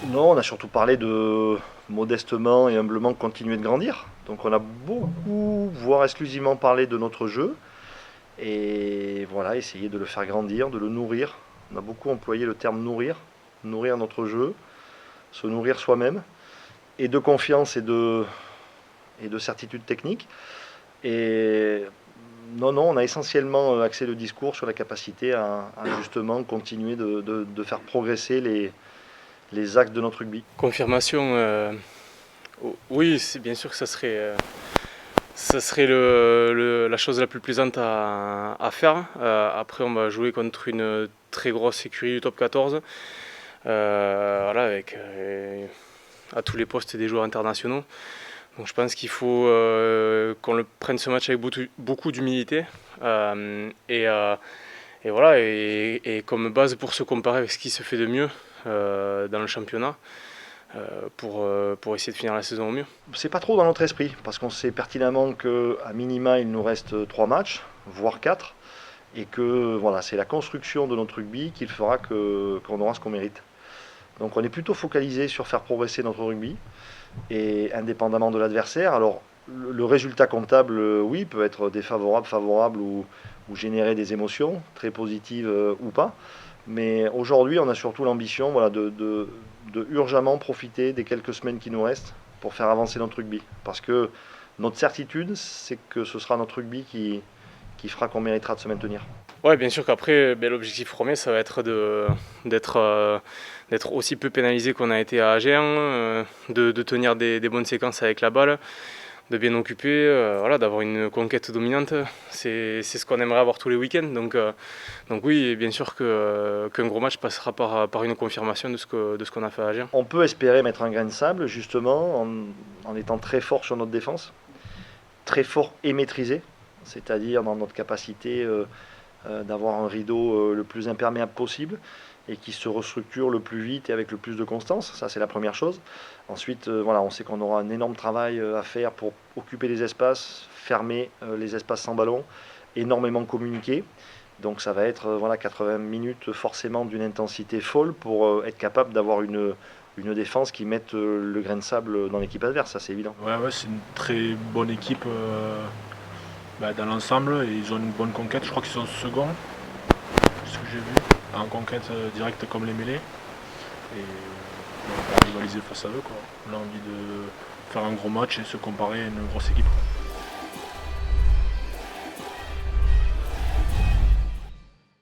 Non, on a surtout parlé de modestement et humblement continuer de grandir. Donc on a beaucoup, voire exclusivement parlé de notre jeu. Et voilà, essayer de le faire grandir, de le nourrir. On a beaucoup employé le terme nourrir, nourrir notre jeu, se nourrir soi-même, et de confiance et de certitude technique. Et non, non, on a essentiellement axé le discours sur la capacité à justement continuer de faire progresser les axes de notre rugby. Confirmation, oui, c'est bien sûr que ça serait la chose la plus plaisante à faire. Après, on va jouer contre une très grosse écurie du top 14, voilà, avec à tous les postes des joueurs internationaux. Donc je pense qu'il faut qu'on le prenne ce match avec beaucoup d'humilité. Et voilà, et comme base pour se comparer avec ce qui se fait de mieux dans le championnat, pour essayer de finir la saison au mieux. C'est pas trop dans notre esprit, parce qu'on sait pertinemment qu'à minima, il nous reste 3 matchs, voire 4, et que voilà, c'est la construction de notre rugby qui fera qu'on aura ce qu'on mérite. Donc on est plutôt focalisé sur faire progresser notre rugby, et indépendamment de l'adversaire. Alors le résultat comptable, oui, peut être défavorable, favorable ou générer des émotions, très positives ou pas. Mais aujourd'hui, on a surtout l'ambition voilà, de urgemment profiter des quelques semaines qui nous restent pour faire avancer notre rugby. Parce que notre certitude, c'est que ce sera notre rugby qui fera qu'on méritera de se maintenir. Ouais, bien sûr qu'après, l'objectif premier, ça va être d'être d'être aussi peu pénalisé qu'on a été à Agen, de tenir des bonnes séquences avec la balle, de bien occuper, voilà, d'avoir une conquête dominante. C'est ce qu'on aimerait avoir tous les week-ends. Donc oui, bien sûr qu'un gros match passera par une confirmation de ce qu'on a fait à Agen. On peut espérer mettre un grain de sable, justement, en étant très fort sur notre défense, très fort et maîtrisé, c'est-à-dire dans notre capacité d'avoir un rideau le plus imperméable possible et qui se restructure le plus vite et avec le plus de constance. Ça, c'est la première chose. Ensuite, voilà, on sait qu'on aura un énorme travail à faire pour occuper les espaces, fermer les espaces sans ballon, énormément communiquer. Donc ça va être voilà, 80 minutes forcément d'une intensité folle pour être capable d'avoir une défense qui mette le grain de sable dans l'équipe adverse, ça c'est évident. Ouais, ouais, c'est une très bonne équipe dans l'ensemble et ils ont une bonne conquête. Je crois qu'ils sont seconds, ce que j'ai vu, en conquête directe comme les mêlés. Et on va rivaliser face à eux, quoi. On a envie de faire un gros match et se comparer à une grosse équipe.